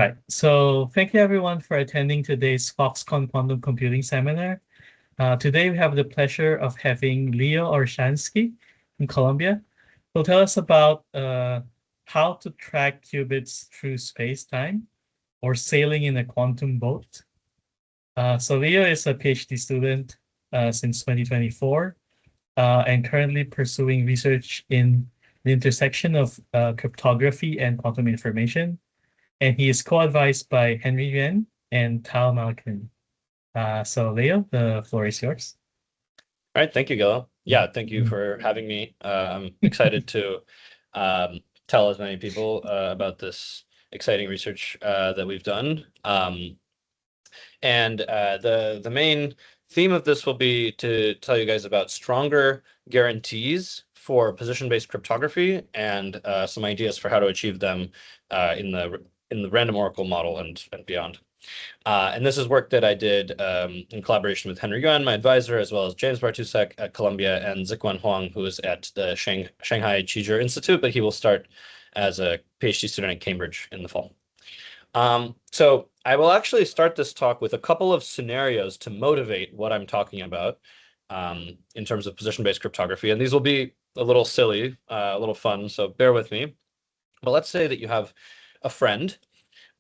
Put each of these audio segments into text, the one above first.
right. So thank you everyone for attending today's Foxconn Quantum Computing Seminar. Today we have the pleasure of having Leo Orshansky in Colombia, who'll tell us about how to track qubits through space-time or sailing in a quantum boat. So Leo is a PhD student since 2024 and currently pursuing research in the intersection of cryptography and quantum information. And he is co-advised by Henry Yuan and Tal Malkin. So Leo, the floor is yours. All right, thank you, Gil. Yeah, thank you for having me. I'm excited to tell as many people about this exciting research that we've done. And the main theme of this will be to tell you guys about stronger guarantees for position-based cryptography and some ideas for how to achieve them in the random oracle model and beyond. And this is work that I did in collaboration with Henry Yuan, my advisor, as well as James Bartusek at Columbia and Zixuan Huang, who is at the Shanghai Qizhi Institute, but he will start as a PhD student at Cambridge in the fall. So I will actually start this talk with a couple of scenarios to motivate what I'm talking about in terms of position-based cryptography. And these will be a little silly, a little fun, so bear with me. But let's say that you have a friend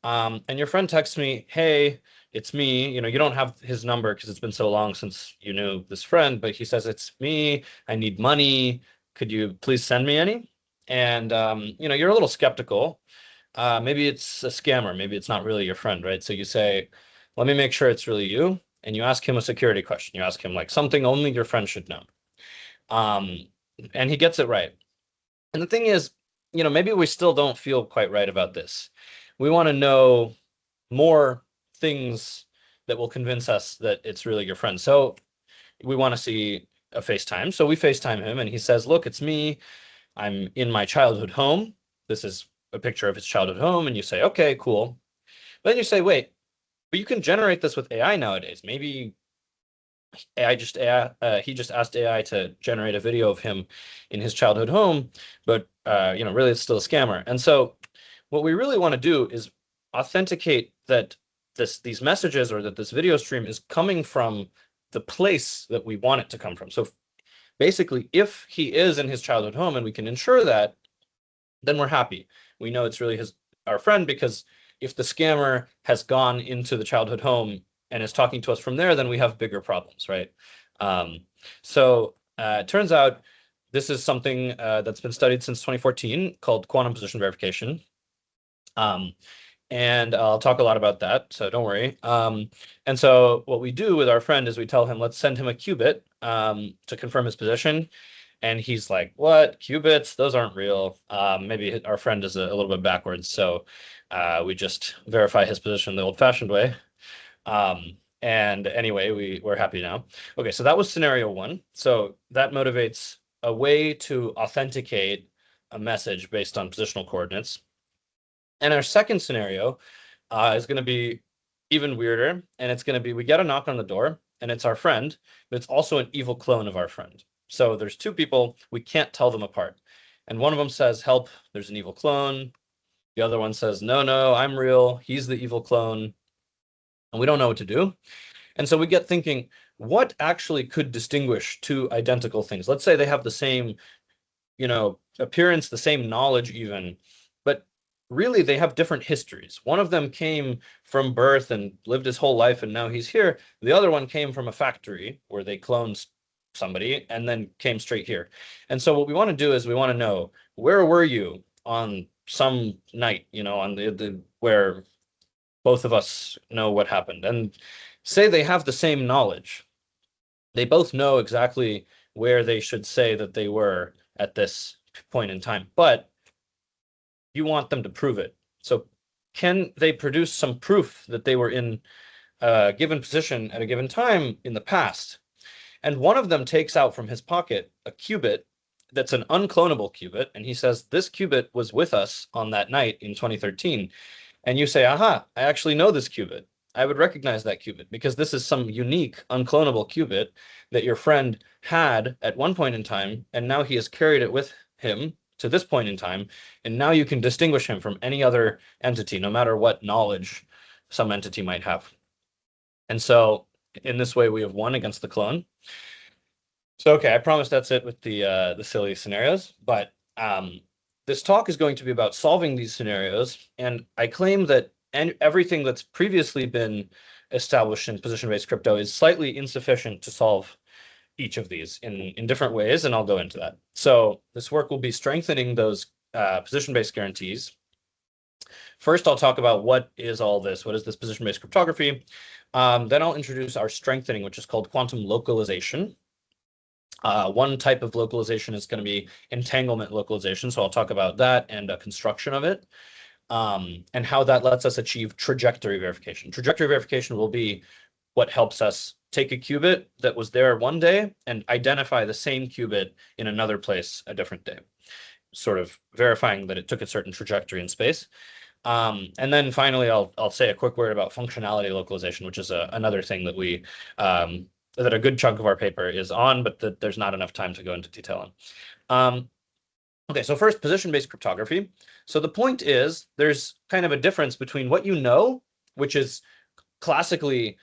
and your friend texts me, hey, it's me. You know, you don't have his number because it's been so long since you knew this friend, but he says, it's me. I need money. Could you please send me any? And, you know, you're a little skeptical. Maybe it's a scammer. Maybe it's not really your friend, right? So you say, let me make sure it's really you. And you ask him a security question. You ask him like something only your friend should know. And he gets it right. And the thing is, you know, maybe we still don't feel quite right about this. We want to know more things that will convince us that it's really your friend. So we want to see a FaceTime. So we FaceTime him and he says, look, it's me. I'm in my childhood home. This is a picture of his childhood home. And you say, okay, cool. But then you say, wait, but you can generate this with AI nowadays. Maybe he just asked AI to generate a video of him in his childhood home, but you know, really it's still a scammer. And so what we really want to do is authenticate that these messages or that this video stream is coming from the place that we want it to come from. So basically, if he is in his childhood home and we can ensure that, then we're happy. We know it's really our friend, because if the scammer has gone into the childhood home and is talking to us from there, then we have bigger problems, right? So it turns out this is something that's been studied since 2014 called quantum position verification. And I'll talk a lot about that, so don't worry. And so what we do with our friend is we tell him, let's send him a qubit to confirm his position. And he's like, what? Qubits? Those aren't real. Maybe our friend is a little bit backwards, so we just verify his position the old-fashioned way. And anyway, we're happy now. Okay, so that was scenario one. So that motivates a way to authenticate a message based on positional coordinates. And our second scenario is going to be even weirder. And it's going to be, we get a knock on the door and it's our friend, but it's also an evil clone of our friend. So there's two people, we can't tell them apart. And one of them says, help, there's an evil clone. The other one says, no, I'm real. He's the evil clone. And we don't know what to do. And so we get thinking, what actually could distinguish two identical things? Let's say they have the same, you know, appearance, the same knowledge even, but really they have different histories. One of them came from birth and lived his whole life and now he's here. The other one came from a factory where they cloned somebody and then came straight here. And so what we want to do is we want to know, where were you on some night, you know, on the where both of us know what happened? And say they have the same knowledge. They both know exactly where they should say that they were at this point in time, but you want them to prove it. So can they produce some proof that they were in a given position at a given time in the past? And one of them takes out from his pocket a qubit that's an unclonable qubit. And he says, this qubit was with us on that night in 2013. And you say, aha, I actually know this qubit. I would recognize that qubit because this is some unique unclonable qubit that your friend had at one point in time. And now he has carried it with him to this point in time, and now you can distinguish him from any other entity, no matter what knowledge some entity might have. And so in this way, we have won against the clone. So, okay, I promise that's it with the silly scenarios, but this talk is going to be about solving these scenarios, and I claim that everything that's previously been established in position-based crypto is slightly insufficient to solve each of these in different ways, and I'll go into that. So this work will be strengthening those position-based guarantees. First, I'll talk about what is all this, what is this position-based cryptography. Then I'll introduce our strengthening, which is called quantum localization. One type of localization is going to be entanglement localization, so I'll talk about that and a construction of it, and how that lets us achieve trajectory verification. Trajectory verification will be what helps us take a qubit that was there one day and identify the same qubit in another place a different day, sort of verifying that it took a certain trajectory in space. And then finally, I'll say a quick word about functionality localization, which is another thing that we that a good chunk of our paper is on, but that there's not enough time to go into detail on. Okay, so first, position-based cryptography. So the point is there's kind of a difference between what you know, which is classically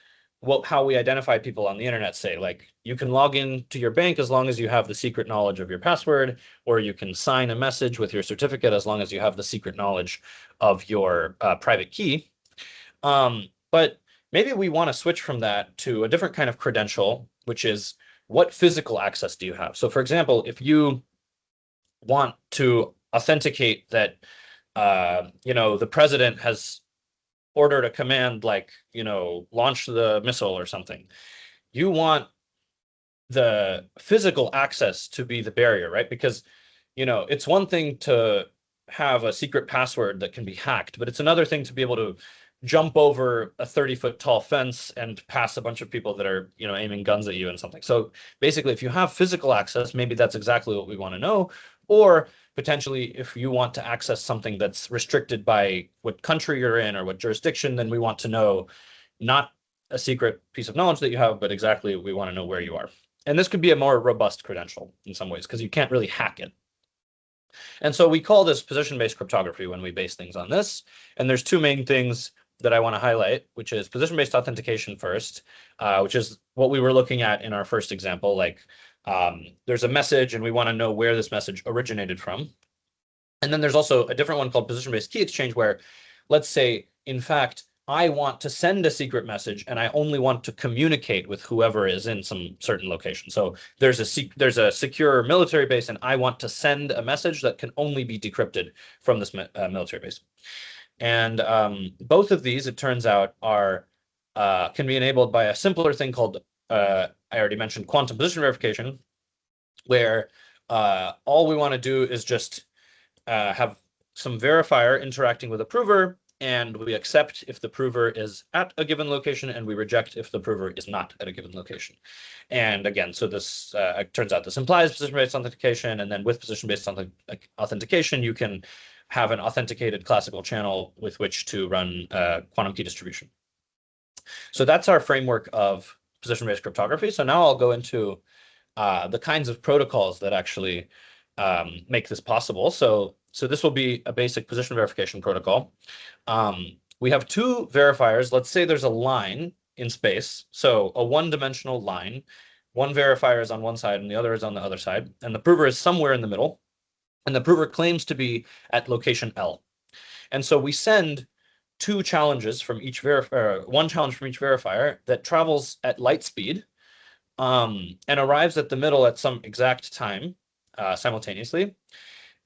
how we identify people on the internet, say, like you can log in to your bank as long as you have the secret knowledge of your password, or you can sign a message with your certificate as long as you have the secret knowledge of your private key. But maybe we want to switch from that to a different kind of credential, which is what physical access do you have? So for example, if you want to authenticate that, the president has ordered a command like, launch the missile or something, you want the physical access to be the barrier, right? Because, it's one thing to have a secret password that can be hacked, but it's another thing to be able to jump over a 30-foot tall fence and pass a bunch of people that are, aiming guns at you and something. So basically, if you have physical access, maybe that's exactly what we want to know. Or potentially, if you want to access something that's restricted by what country you're in or what jurisdiction, then we want to know not a secret piece of knowledge that you have, but exactly we want to know where you are. And this could be a more robust credential in some ways, because you can't really hack it. And so we call this position-based cryptography when we base things on this. And there's two main things that I want to highlight, which is position-based authentication first, which is what we were looking at in our first example. Like there's a message and we want to know where this message originated from. And then there's also a different one called position-based key exchange, where let's say, in fact, I want to send a secret message and I only want to communicate with whoever is in some certain location. So there's a secure military base and I want to send a message that can only be decrypted from this military base. And both of these, it turns out, can be enabled by a simpler thing called, I already mentioned, quantum position verification, where all we want to do is just have some verifier interacting with a prover, and we accept if the prover is at a given location, and we reject if the prover is not at a given location. And again, so this turns out this implies position-based authentication, and then with position-based authentication, you can have an authenticated classical channel with which to run quantum key distribution. So that's our framework of position-based cryptography. So now I'll go into the kinds of protocols that actually make this possible. So this will be a basic position verification protocol. We have two verifiers. Let's say there's a line in space, so a one-dimensional line. One verifier is on one side and the other is on the other side, and the prover is somewhere in the middle, and the prover claims to be at location L. And so we send two challenges from each one challenge from each verifier that travels at light speed and arrives at the middle at some exact time simultaneously.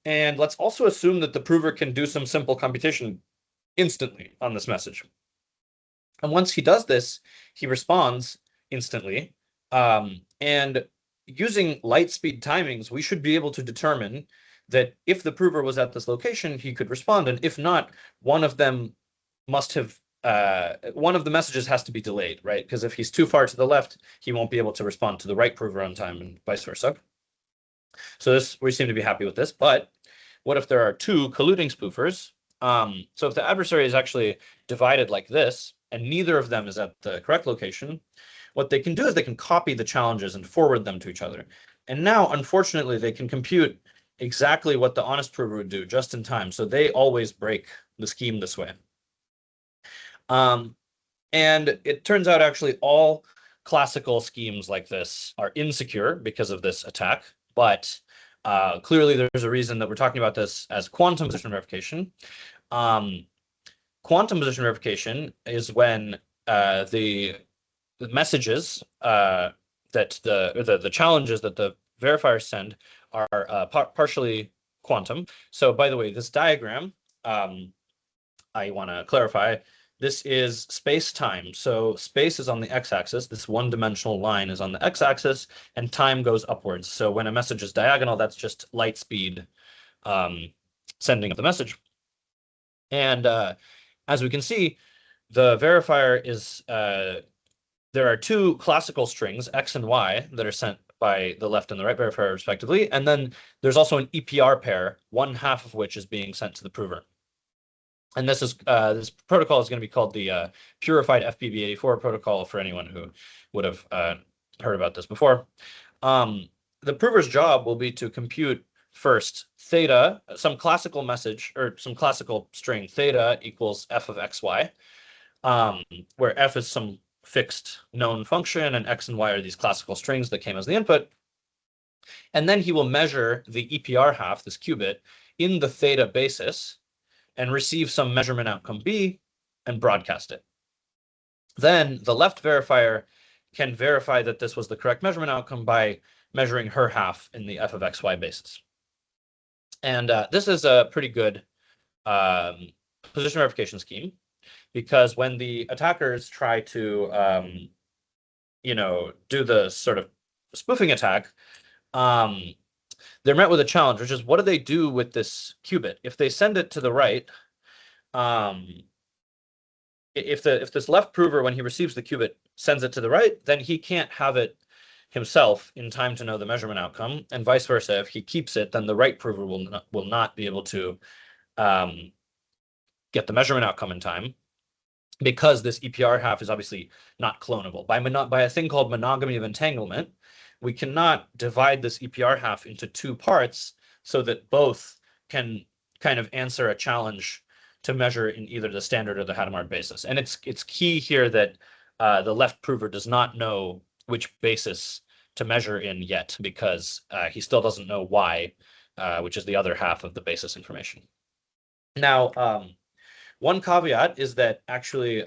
And let's also assume that the prover can do some simple computation instantly on this message. And once he does this, he responds instantly. And using light speed timings, we should be able to determine that if the prover was at this location, he could respond. And if not, one of them must have one of the messages has to be delayed, right? Because if he's too far to the left, he won't be able to respond to the right prover on time, and vice versa. So we seem to be happy with this. But what if there are two colluding spoofers? So if the adversary is actually divided like this, and neither of them is at the correct location, what they can do is they can copy the challenges and forward them to each other. And now, unfortunately, they can compute exactly what the honest prover would do, just in time. So they always break the scheme this way. And it turns out actually all classical schemes like this are insecure because of this attack, but clearly there's a reason that we're talking about this as quantum position verification. Quantum position verification is when the messages that the challenges that the verifiers send are partially quantum. So by the way, this diagram, I want to clarify, this is space-time. So space is on the x-axis. This one-dimensional line is on the x-axis, and time goes upwards. So when a message is diagonal, that's just light speed sending of the message. And as we can see, the verifier is there are two classical strings, x and y, that are sent by the left and the right verifier respectively. And then there's also an EPR pair, one half of which is being sent to the prover. And this protocol is going to be called the purified FBB84 protocol for anyone who would have heard about this before. The prover's job will be to compute first theta, some classical message or some classical string theta equals f of xy, where f is some fixed known function and x and y are these classical strings that came as the input. And then he will measure the EPR half, this qubit, in the theta basis and receive some measurement outcome B and broadcast it. Then the left verifier can verify that this was the correct measurement outcome by measuring her half in the f of xy basis. And this is a pretty good position verification scheme, because when the attackers try to do the sort of spoofing attack, they're met with a challenge, which is what do they do with this qubit? If they send it to the right, if this left prover, when he receives the qubit, sends it to the right, then he can't have it himself in time to know the measurement outcome, and vice versa. If he keeps it, then the right prover will not be able to get the measurement outcome in time, because this EPR half is obviously not clonable. By a thing called monogamy of entanglement, we cannot divide this EPR half into two parts so that both can kind of answer a challenge to measure in either the standard or the Hadamard basis. And it's key here that the left prover does not know which basis to measure in yet, because he still doesn't know Y, which is the other half of the basis information. Now, one caveat is that actually,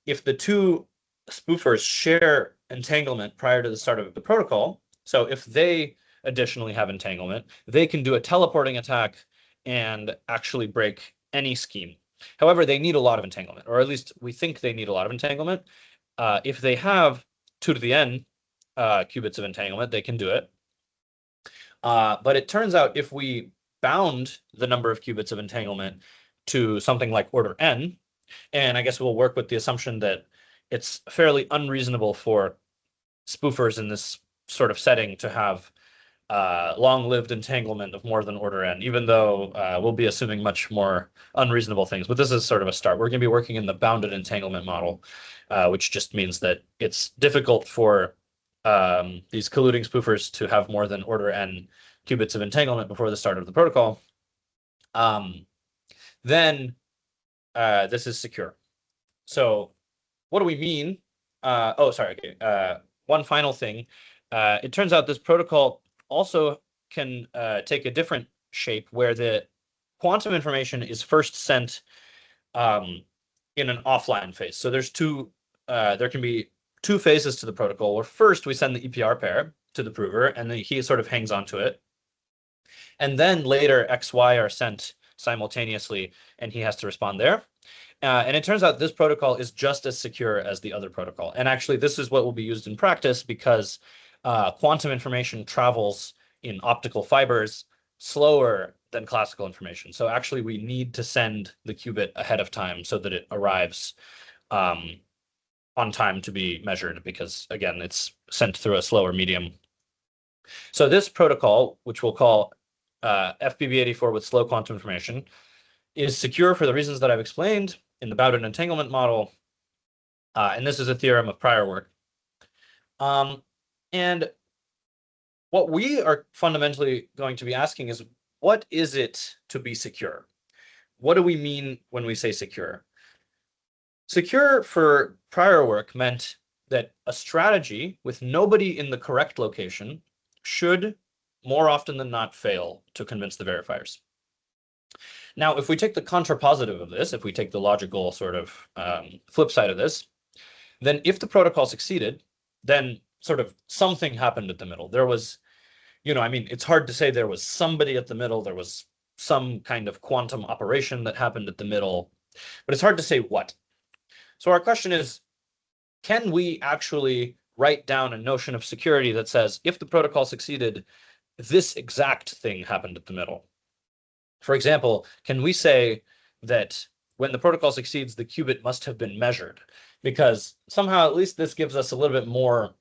if the two spoofers share entanglement prior to the start of the protocol, so if they additionally have entanglement, they can do a teleporting attack and actually break any scheme. However, they need a lot of entanglement, or at least we think they need a lot of entanglement. If they have 2 to the n qubits of entanglement, they can do it. But it turns out if we bound the number of qubits of entanglement to something like order n, and I guess we'll work with the assumption that it's fairly unreasonable for spoofers in this sort of setting to have long-lived entanglement of more than order n, even though we'll be assuming much more unreasonable things. But this is sort of a start. We're going to be working in the bounded entanglement model, which just means that it's difficult for these colluding spoofers to have more than order n qubits of entanglement before the start of the protocol. Then this is secure. So what do we mean? One final thing. It turns out this protocol also can take a different shape, where the quantum information is first sent in an offline phase. So there can be two phases to the protocol, where first we send the EPR pair to the prover, and then he sort of hangs on to it. And then later XY are sent simultaneously, and he has to respond there. And it turns out this protocol is just as secure as the other protocol. And actually, this is what will be used in practice, because quantum information travels in optical fibers slower than classical information. So actually, we need to send the qubit ahead of time so that it arrives on time to be measured, because, again, it's sent through a slower medium. So this protocol, which we'll call FBB84 with slow quantum information, is secure for the reasons that I've explained in the bounded entanglement model. And this is a theorem of prior work. And what we are fundamentally going to be asking is, what is it to be secure? What do we mean when we say secure? Secure for prior work meant that a strategy with nobody in the correct location should more often than not fail to convince the verifiers. Now, if we take the contrapositive of this, if we take the logical sort of flip side of this, then if the protocol succeeded, then sort of something happened at the middle. There was, I mean, it's hard to say there was somebody at the middle. There was some kind of quantum operation that happened at the middle, but it's hard to say what. So our question is, can we actually write down a notion of security that says, if the protocol succeeded, this exact thing happened at the middle? For example, can we say that when the protocol succeeds, the qubit must have been measured? Because somehow, at least this gives us a little bit more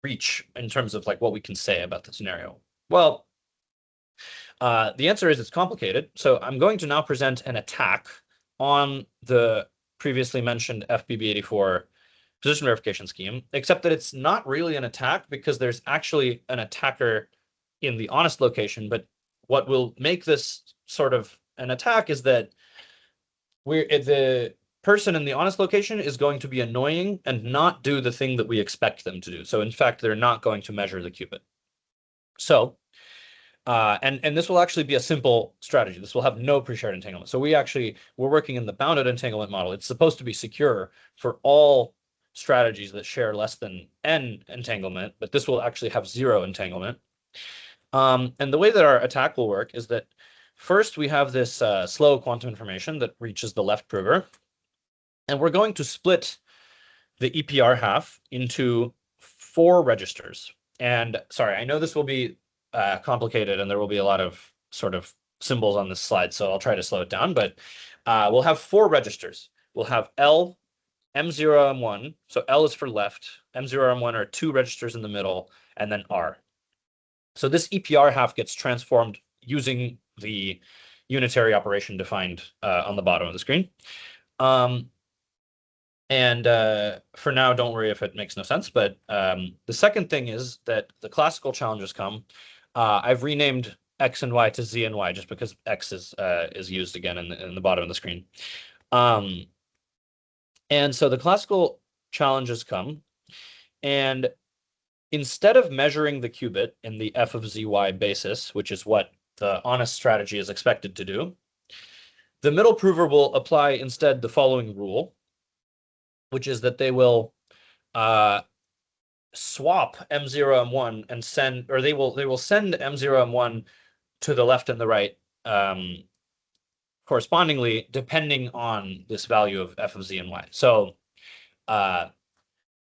reach in terms of like what we can say about the scenario. Well, the answer is it's complicated. So I'm going to now present an attack on the previously mentioned FBB84 position verification scheme, except that it's not really an attack because there's actually an attacker in the honest location. But what will make this sort of an attack is that the person in the honest location is going to be annoying and not do the thing that we expect them to do. So in fact, they're not going to measure the qubit. So and this will actually be a simple strategy. This will have no pre-shared entanglement. So we're working in the bounded entanglement model. It's supposed to be secure for all strategies that share less than n entanglement, but this will actually have 0 entanglement. And the way that our attack will work is that first we have this slow quantum information that reaches the left prover, and we're going to split the EPR half into 4 registers. And sorry, I know this will be complicated and there will be a lot of sort of symbols on this slide, so I'll try to slow it down, but we'll have 4 registers. We'll have L, M0, M1. So L is for left, M0, M1 are 2 registers in the middle, and then R. So this EPR half gets transformed using the unitary operation defined on the bottom of the screen. And for now, don't worry if it makes no sense. But the second thing is that the classical challenges come. I've renamed X and Y to Z and Y just because X is used again in the bottom of the screen. And so the classical challenges come. And instead of measuring the qubit in the f of zy basis, which is what the honest strategy is expected to do, the middle prover will apply instead the following rule, which is that they will swap M0, M1 and send, or they will send M0, M1 to the left and the right correspondingly, depending on this value of f of z and y. So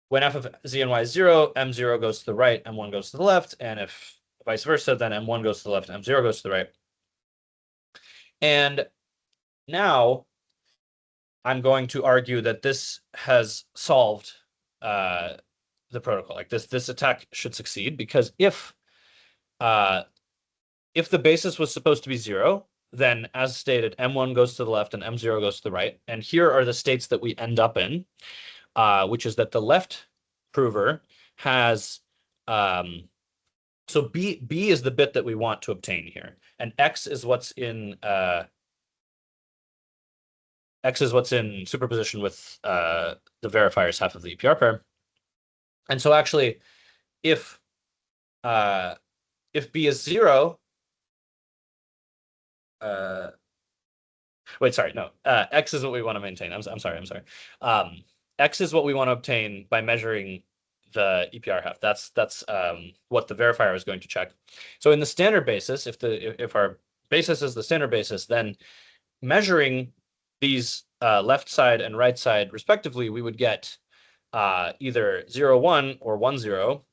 when f of z and y is 0, M0 goes to the right, M1 goes to the left, and if vice versa, then M1 goes to the left, M0 goes to the right. And now I'm going to argue that this has solved the protocol. Like this attack should succeed because if the basis was supposed to be 0, then as stated, M1 goes to the left and M0 goes to the right. And here are the states that we end up in, which is that the left prover has so B is the bit that we want to obtain here, and X is what's in superposition with the verifier's half of the EPR pair. And so actually, if B is 0, wait, sorry, no, X is what we want to maintain. I'm sorry. X is what we want to obtain by measuring the EPR half. That's what the verifier is going to check. So in the standard basis, if our basis is the standard basis, then measuring these left side and right side respectively, we would get either 0, 1 or 1, 0,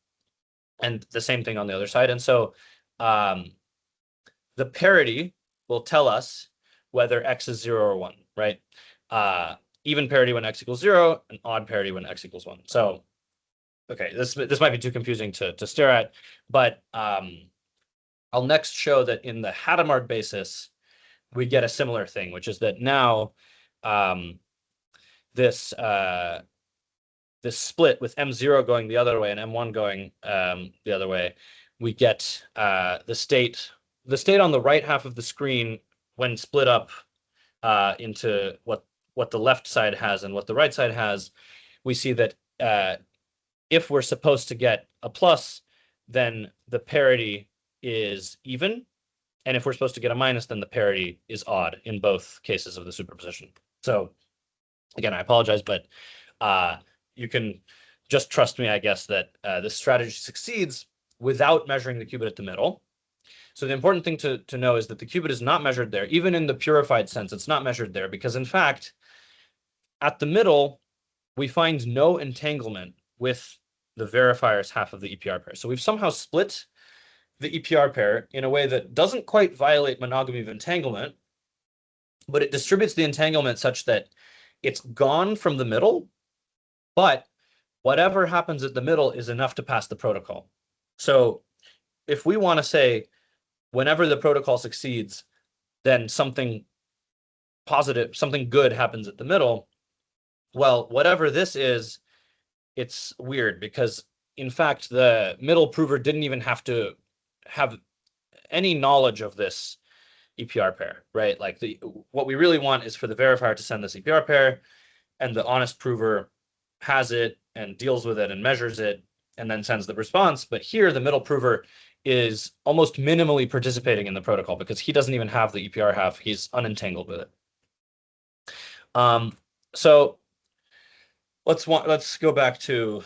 and the same thing on the other side. And so the parity will tell us whether X is 0 or 1, right? Even parity when X equals 0, and odd parity when X equals 1. So, okay, this might be too confusing to stare at, but I'll next show that in the Hadamard basis, we get a similar thing, which is that now this this split with M0 going the other way and M1 going the other way, we get the state on the right half of the screen when split up into what the left side has and what the right side has. We see that if we're supposed to get a plus, then the parity is even. And if we're supposed to get a minus, then the parity is odd in both cases of the superposition. So again, I apologize, but you can just trust me, I guess, that this strategy succeeds without measuring the qubit at the middle. So the important thing to know is that the qubit is not measured there. Even in the purified sense, it's not measured there because, in fact, at the middle, we find no entanglement with the verifier's half of the EPR pair. So we've somehow split the EPR pair in a way that doesn't quite violate monogamy of entanglement, but it distributes the entanglement such that it's gone from the middle, but whatever happens at the middle is enough to pass the protocol. So if we want to say whenever the protocol succeeds, then something positive, something good happens at the middle, well, whatever this is, it's weird because, in fact, the middle prover didn't even have to have any knowledge of this EPR pair, right? Like what we really want is for the verifier to send this EPR pair, and the honest prover has it and deals with it and measures it and then sends the response. But here, the middle prover is almost minimally participating in the protocol because he doesn't even have the EPR half. He's unentangled with it. So let's go back to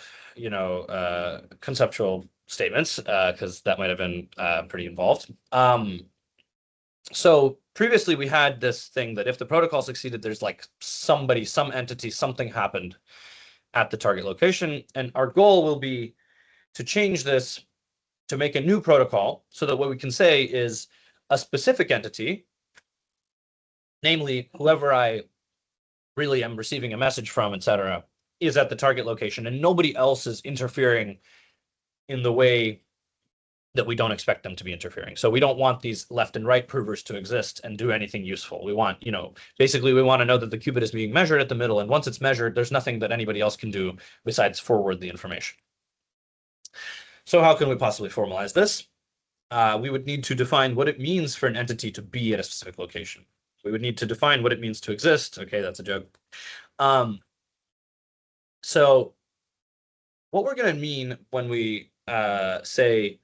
conceptual statements because that might have been pretty involved. So previously we had this thing that if the protocol succeeded, there's like some entity, something happened at the target location, and our goal will be to change this to make a new protocol so that what we can say is a specific entity, namely whoever I really am receiving a message from, etc., is at the target location, and nobody else is interfering in the way that we don't expect them to be interfering. So we don't want these left and right provers to exist and do anything useful. We want, basically we want to know that the qubit is being measured at the middle, and once it's measured, there's nothing that anybody else can do besides forward the information. So how can we possibly formalize this? We would need to define what it means for an entity to be at a specific location. We would need to define what it means to exist. Okay, that's a joke. So what we're going to mean when we say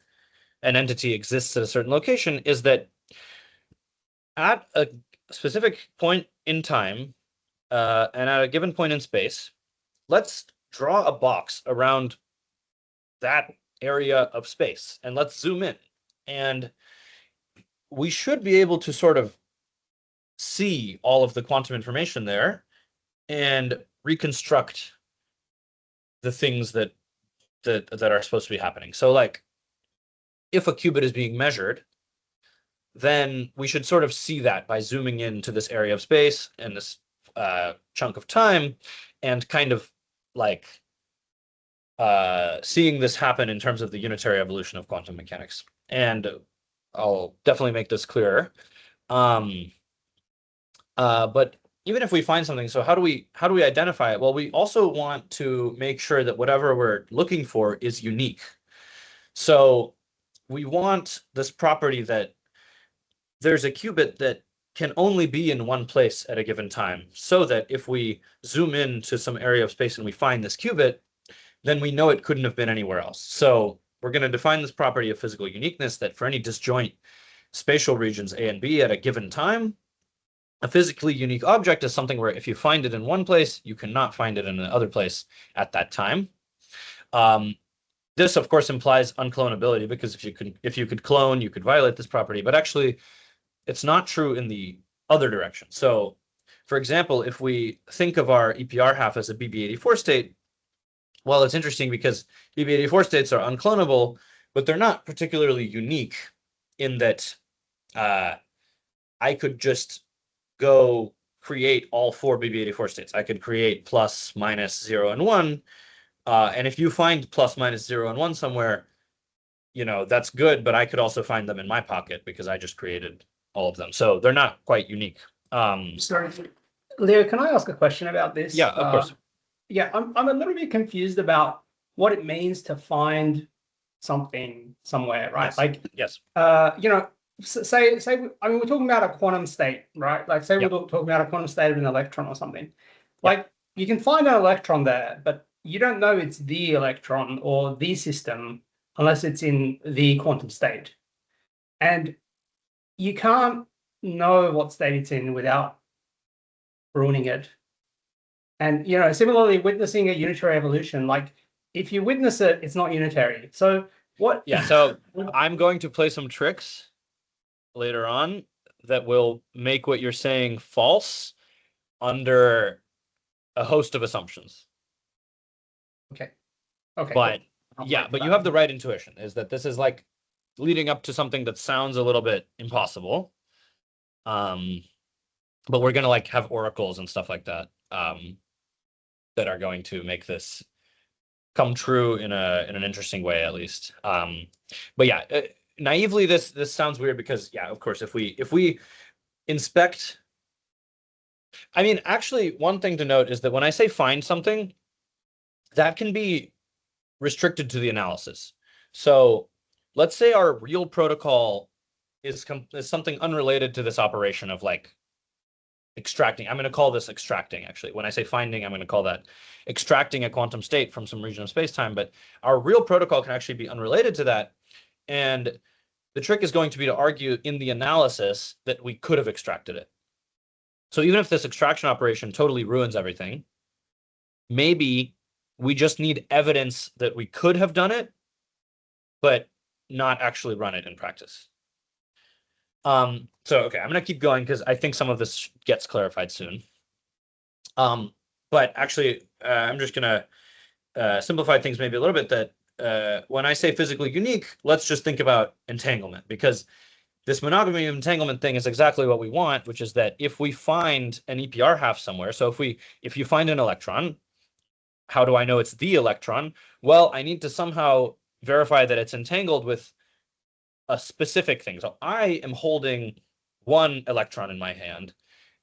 an entity exists at a certain location is that at a specific point in time and at a given point in space, let's draw a box around that area of space and let's zoom in. And we should be able to sort of see all of the quantum information there and reconstruct the things that are supposed to be happening. So like, if a qubit is being measured, then we should sort of see that by zooming into this area of space and this chunk of time and kind of like seeing this happen in terms of the unitary evolution of quantum mechanics. And I'll definitely make this clearer. But even if we find something, so how do we identify it? Well, we also want to make sure that whatever we're looking for is unique. So we want this property that there's a qubit that can only be in one place at a given time, so that if we zoom into some area of space and we find this qubit, then we know it couldn't have been anywhere else. So we're going to define this property of physical uniqueness that for any disjoint spatial regions A and B at a given time, a physically unique object is something where if you find it in one place, you cannot find it in another place at that time. This, of course, implies unclonability, because if you could clone, you could violate this property. But actually, it's not true in the other direction. So, for example, if we think of our EPR half as a BB84 state, well, it's interesting because BB84 states are unclonable, but they're not particularly unique in that I could just go create all 4 BB84 states. I could create plus, minus, 0, and 1. And if you find plus, minus, 0, and 1 somewhere, that's good, but I could also find them in my pocket because I just created all of them. So they're not quite unique. Sorry, Leo, can I ask a question about this? Yeah, of course. Yeah, I'm a little bit confused about what it means to find something somewhere, right? Yes. Like, yes. you know, say, I mean, we're talking about a quantum state, right? Like, say we're talking about a quantum state of an electron or something. Like, you can find an electron there, but you don't know it's the electron or the system unless it's in the quantum state. And you can't know what state it's in without ruining it. And, you know, similarly, witnessing a unitary evolution, like if you witness it, it's not unitary. So what? Yeah, so I'm going to play some tricks later on that will make what you're saying false under a host of assumptions. Okay. Okay. But cool. yeah, but you have the right intuition, is that this is like leading up to something that sounds a little bit impossible. But we're gonna like have oracles and stuff like that, that are going to make this come true in an interesting way, at least. But yeah, naively, this sounds weird because yeah, of course, if we inspect, I mean, actually, one thing to note is that when I say find something, that can be restricted to the analysis. So let's say our real protocol is something unrelated to this operation of like extracting. I'm going to call this extracting, actually. When I say finding, I'm going to call that extracting a quantum state from some region of spacetime. But our real protocol can actually be unrelated to that. And the trick is going to be to argue in the analysis that we could have extracted it. So even if this extraction operation totally ruins everything, maybe we just need evidence that we could have done it, but not actually run it in practice. So, okay, I'm going to keep going because I think some of this gets clarified soon. But actually, I'm just going to simplify things maybe a little bit, that when I say physically unique, let's just think about entanglement, because this monogamy of entanglement thing is exactly what we want, which is that if we find an EPR half somewhere, so if you find an electron, how do I know it's the electron? Well, I need to somehow verify that it's entangled with a specific thing. So I am holding one electron in my hand,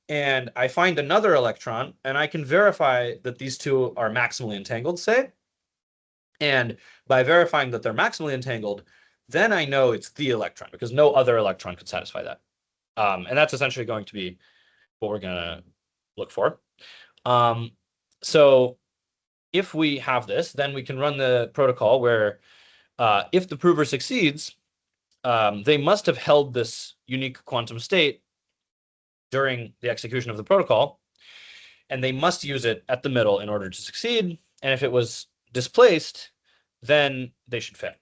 and I find another electron, and I can verify that these two are maximally entangled, say. And by verifying that they're maximally entangled, then I know it's the electron, because no other electron could satisfy that. And that's essentially going to be what we're going to look for. So if we have this, then we can run the protocol where if the prover succeeds, they must have held this unique quantum state during the execution of the protocol, and they must use it at the middle in order to succeed. And if it was displaced, then they should fail.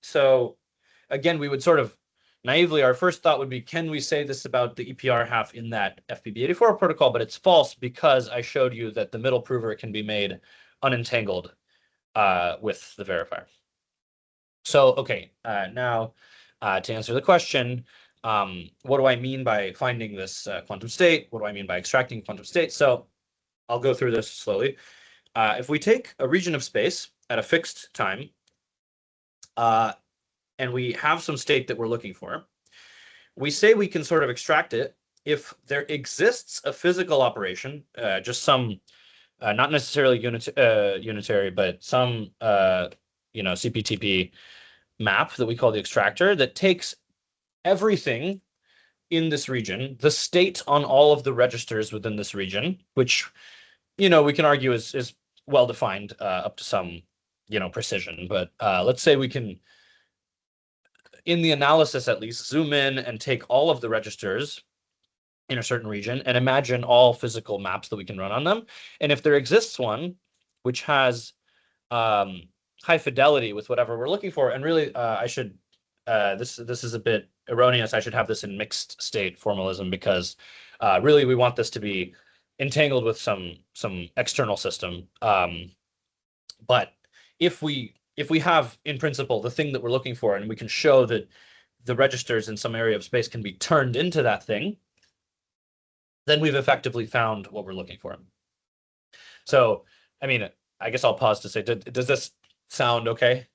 So again, we would sort of naively, our first thought would be, can we say this about the EPR half in that FBB84 protocol? But it's false, because I showed you that the middle prover can be made unentangled with the verifier. So, okay, now to answer the question, what do I mean by finding this quantum state? What do I mean by extracting quantum state? So I'll go through this slowly. If we take a region of space at a fixed time, and we have some state that we're looking for, we say we can sort of extract it if there exists a physical operation, just some, not necessarily unitary, but some, CPTP map that we call the extractor, that takes everything in this region, the state on all of the registers within this region, which, we can argue is well defined up to some, precision. But let's say we can, in the analysis at least, zoom in and take all of the registers in a certain region and imagine all physical maps that we can run on them. And if there exists one which has high fidelity with whatever we're looking for, and really I should, this is a bit erroneous, I should have this in mixed state formalism, because really we want this to be entangled with some external system. But if we have in principle the thing that we're looking for, and we can show that the registers in some area of space can be turned into that thing, then we've effectively found what we're looking for. So, I mean, I guess I'll pause to say, does this sound okay?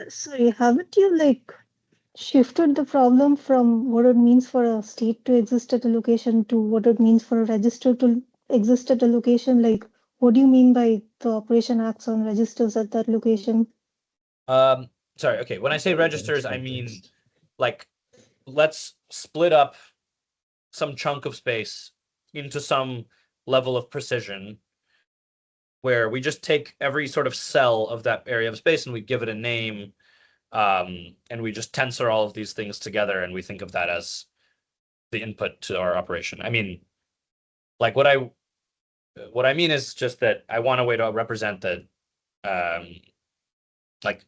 Sorry, haven't you shifted the problem from what it means for a state to exist at a location to what it means for a register to exist at a location? Like, what do you mean by the operation acts on registers at that location? Sorry, okay. When I say registers, I mean like let's split up some chunk of space into some level of precision where we just take every sort of cell of that area of space and we give it a name, and we just tensor all of these things together and we think of that as the input to our operation. I mean, like what I mean is just that I want a way to represent that, like,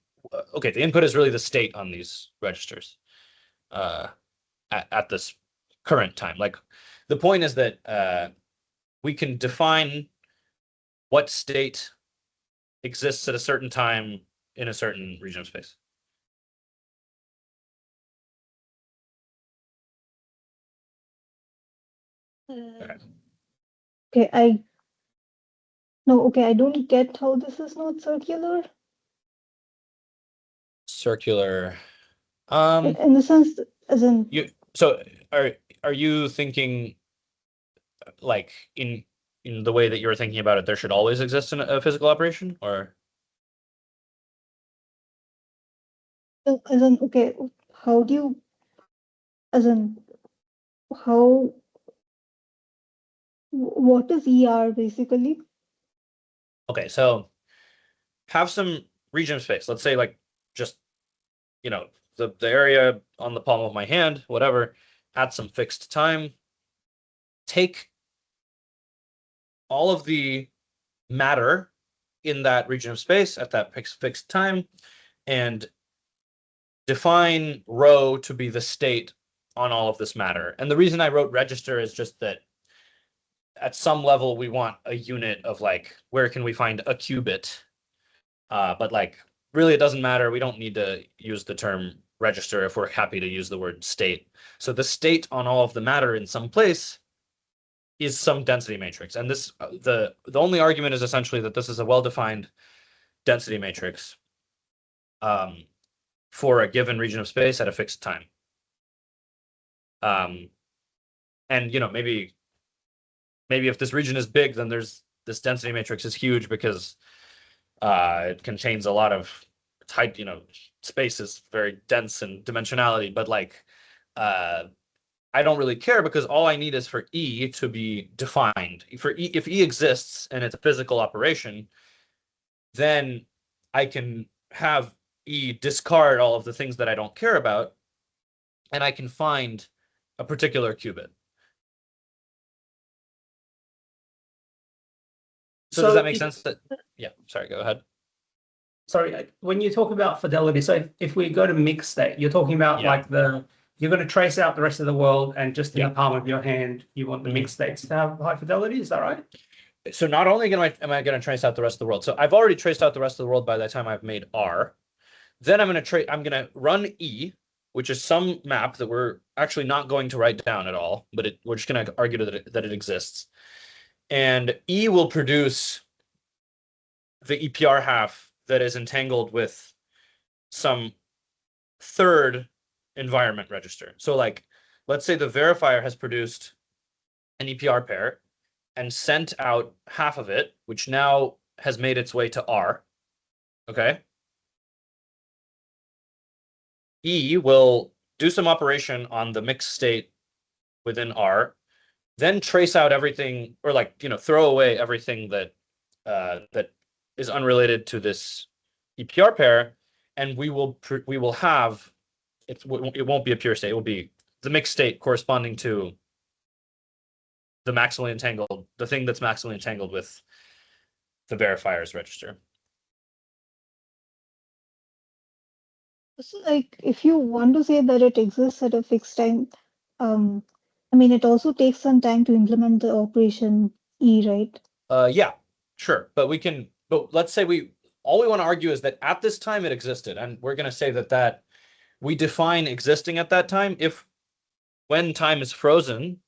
okay, the input is really the state on these registers at this current time. Like the point is that we can define what state exists at a certain time in a certain region of space. Okay, I don't get how this is not circular. Circular. In the sense, as in, So are you thinking like in the way that you were thinking about it, there should always exist a physical operation, or? as in, okay, how do you, as in, how, what is ER basically? Okay, so have some region of space. Let's say like just, you know, the area on the palm of my hand, whatever, at some fixed time. Take all of the matter in that region of space at that fixed time and define rho to be the state on all of this matter. And the reason I wrote register is just that at some level we want a unit of like, where can we find a qubit? But like, really it doesn't matter. We don't need to use the term register if we're happy to use the word state. So the state on all of the matter in some place is some density matrix. And this, the only argument is essentially that this is a well-defined density matrix for a given region of space at a fixed time. And you know, maybe if this region is big, then there's this density matrix is huge because it contains a lot of tight, you know, space is very dense in dimensionality, but like I don't really care because all I need is for E to be defined. For E, if E exists and it's a physical operation, then I can have E discard all of the things that I don't care about, and I can find a particular qubit. So does that make sense? Yeah, sorry, go ahead. Sorry, when you talk about fidelity, so if we go to mixed state, you're talking about like you're going to trace out the rest of the world, and just in the palm of your hand, you want the mixed states to have high fidelity. Is that right? So not only am I going to trace out the rest of the world. So I've already traced out the rest of the world by the time I've made R. Then I'm going to run E, which is some map that we're actually not going to write down at all, but we're just going to argue that it exists. And E will produce the EPR half that is entangled with some third environment register. So like, let's say the verifier has produced an EPR pair and sent out half of it, which now has made its way to R. Okay. E will do some operation on the mixed state within R, then trace out everything, or like, you know, throw away everything that that is unrelated to this EPR pair, and we will have it won't be a pure state. It will be the mixed state corresponding to the maximally entangled, the thing that's maximally entangled with the verifier's register. So like, if you want to say that it exists at a fixed time, I mean, it also takes some time to implement the operation E, right? Yeah, sure. But let's say all we want to argue is that at this time it existed, and we're going to say that we define existing at that time if when time is frozen,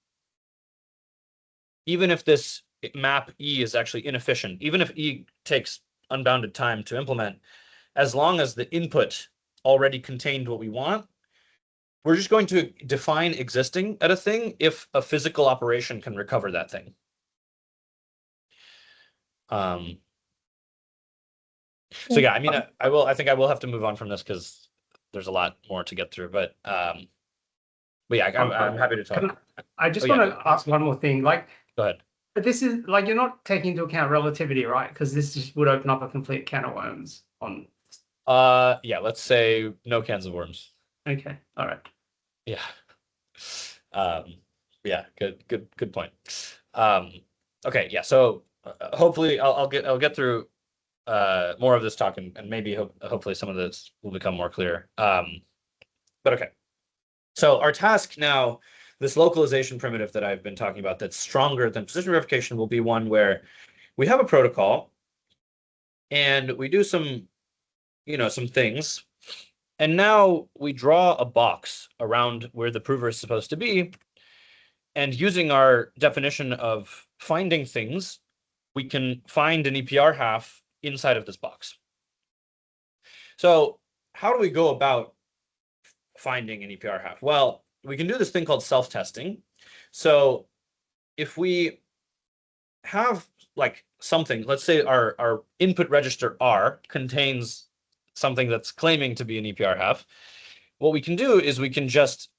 even if this map E is actually inefficient, even if E takes unbounded time to implement, as long as the input already contained what we want, we're just going to define existing at a thing if a physical operation can recover that thing. So yeah, I mean, I think I will have to move on from this because there's a lot more to get through. But yeah, I'm happy to talk. I just want to ask one more thing. Like, go ahead. But this is like you're not taking into account relativity, right? Because this just would open up a complete can of worms on. Yeah, let's say no cans of worms. Okay, all right. Yeah. Yeah, good point. Okay, yeah. So hopefully I'll get through more of this talk and maybe hopefully some of this will become more clear. But okay. So our task now, this localization primitive that I've been talking about that's stronger than position verification will be one where we have a protocol and we do some things. And now we draw a box around where the prover is supposed to be. And using our definition of finding things, we can find an EPR half inside of this box. So how do we go about finding an EPR half? Well, we can do this thing called self-testing. So if we have like something, let's say our input register R contains something that's claiming to be an EPR half, what we can do is we can just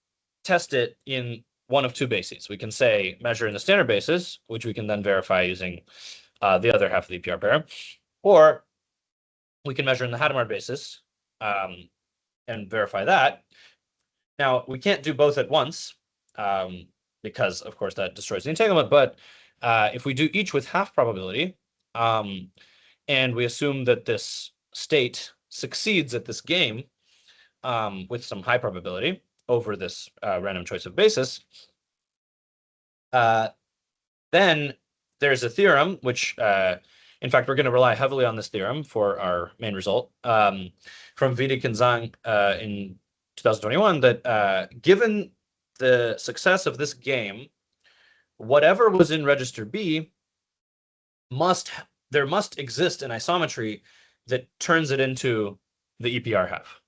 test it in one of two bases. We can say measure in the standard basis, which we can then verify using the other half of the EPR pair, or we can measure in the Hadamard basis and verify that. Now, we can't do both at once because, of course, that destroys the entanglement. But if we do each with half probability and we assume that this state succeeds at this game with some high probability over this random choice of basis, then there's a theorem, which, in fact, we're going to rely heavily on this theorem for our main result from Vidic and Zhang in 2021, that given the success of this game, whatever was in register B there must exist an isometry that turns it into the EPR half.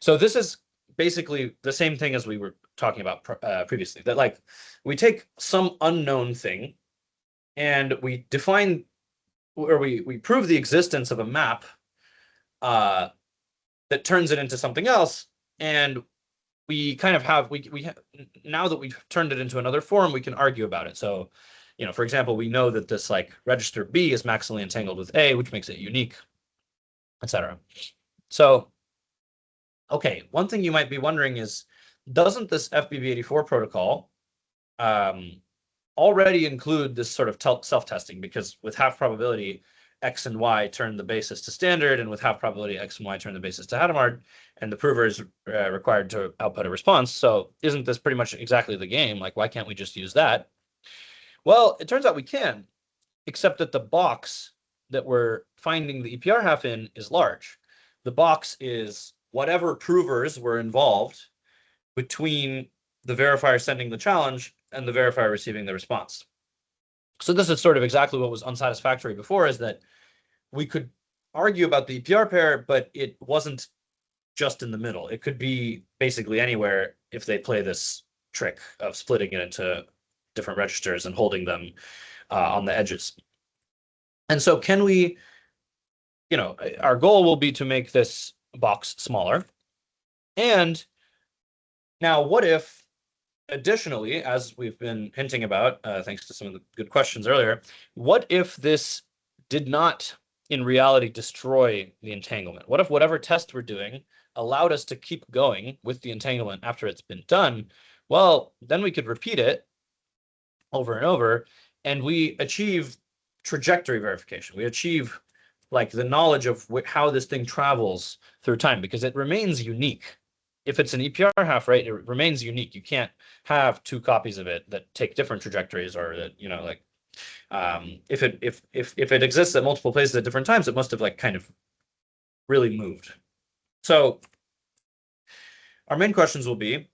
So this is basically the same thing as we were talking about previously, that like we take some unknown thing and we define or we prove the existence of a map that turns it into something else, and we kind of have now that we've turned it into another form, we can argue about it. So, for example, we know that this like register B is maximally entangled with A, which makes it unique, etc. So, okay, one thing you might be wondering is, doesn't this FBB84 protocol already include this sort of self-testing? Because with half probability, X and Y turn the basis to standard, and with half probability, X and Y turn the basis to Hadamard, and the prover is required to output a response. So isn't this pretty much exactly the game? Like, why can't we just use that? Well, it turns out we can, except that the box that we're finding the EPR half in is large. The box is whatever provers were involved between the verifier sending the challenge and the verifier receiving the response. So this is sort of exactly what was unsatisfactory before, is that we could argue about the EPR pair, but it wasn't just in the middle. It could be basically anywhere if they play this trick of splitting it into different registers and holding them on the edges. And so can we, our goal will be to make this box smaller. And now what if, additionally, as we've been hinting about, thanks to some of the good questions earlier, what if this did not in reality destroy the entanglement? What if whatever test we're doing allowed us to keep going with the entanglement after it's been done? Well, then we could repeat it over and over, and we achieve trajectory verification. We achieve like the knowledge of how this thing travels through time, because it remains unique. If it's an EPR half, right, it remains unique. You can't have two copies of it that take different trajectories, or that, if it exists at multiple places at different times, it must have like kind of really moved. So our main questions will be,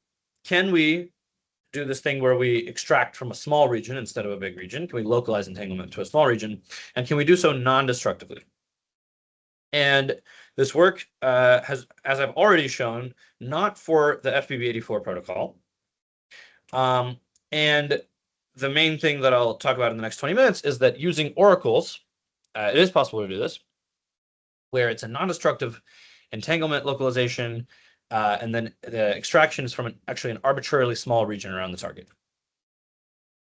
can we do this thing where we extract from a small region instead of a big region? Can we localize entanglement to a small region? And can we do so non-destructively? And this work has, as I've already shown, not for the FBB84 protocol. And the main thing that I'll talk about in the next 20 minutes is that using oracles, it is possible to do this, where it's a non-destructive entanglement localization, and then the extraction is from actually an arbitrarily small region around the target.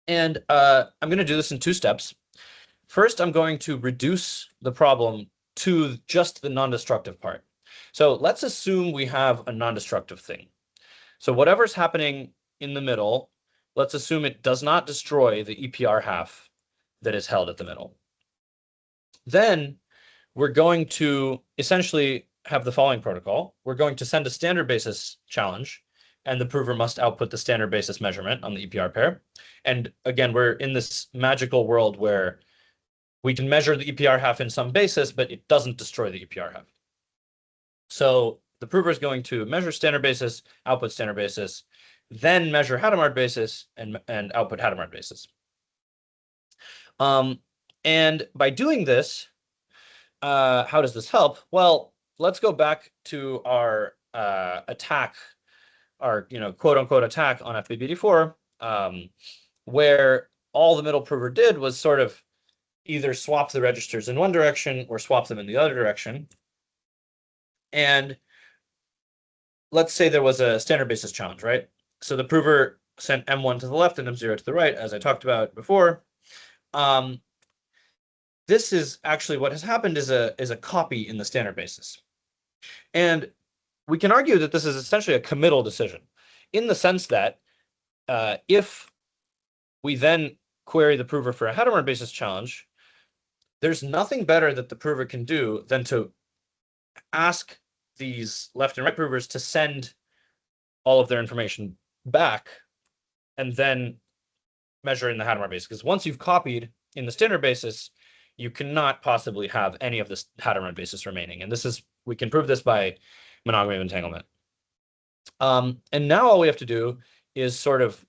And I'm going to do this in 2 steps. First, I'm going to reduce the problem to just the non-destructive part. So let's assume we have a non-destructive thing. So whatever's happening in the middle, let's assume it does not destroy the EPR half that is held at the middle. Then we're going to essentially have the following protocol. We're going to send a standard basis challenge, and the prover must output the standard basis measurement on the EPR pair. And again, we're in this magical world where we can measure the EPR half in some basis, but it doesn't destroy the EPR half. So the prover is going to measure standard basis, output standard basis, then measure Hadamard basis and output Hadamard basis. And by doing this, how does this help? Well, let's go back to our attack, our quote unquote attack on FBBD4, where all the middle prover did was sort of either swap the registers in one direction or swap them in the other direction. And let's say there was a standard basis challenge, right? So the prover sent M1 to the left and M0 to the right, as I talked about before. This is actually what has happened is a copy in the standard basis. And we can argue that this is essentially a committal decision in the sense that if we then query the prover for a Hadamard basis challenge, there's nothing better that the prover can do than to ask these left and right provers to send all of their information back and then measure in the Hadamard basis. Because once you've copied in the standard basis, you cannot possibly have any of this Hadamard basis remaining. And this is, we can prove this by monogamy of entanglement. And now all we have to do is sort of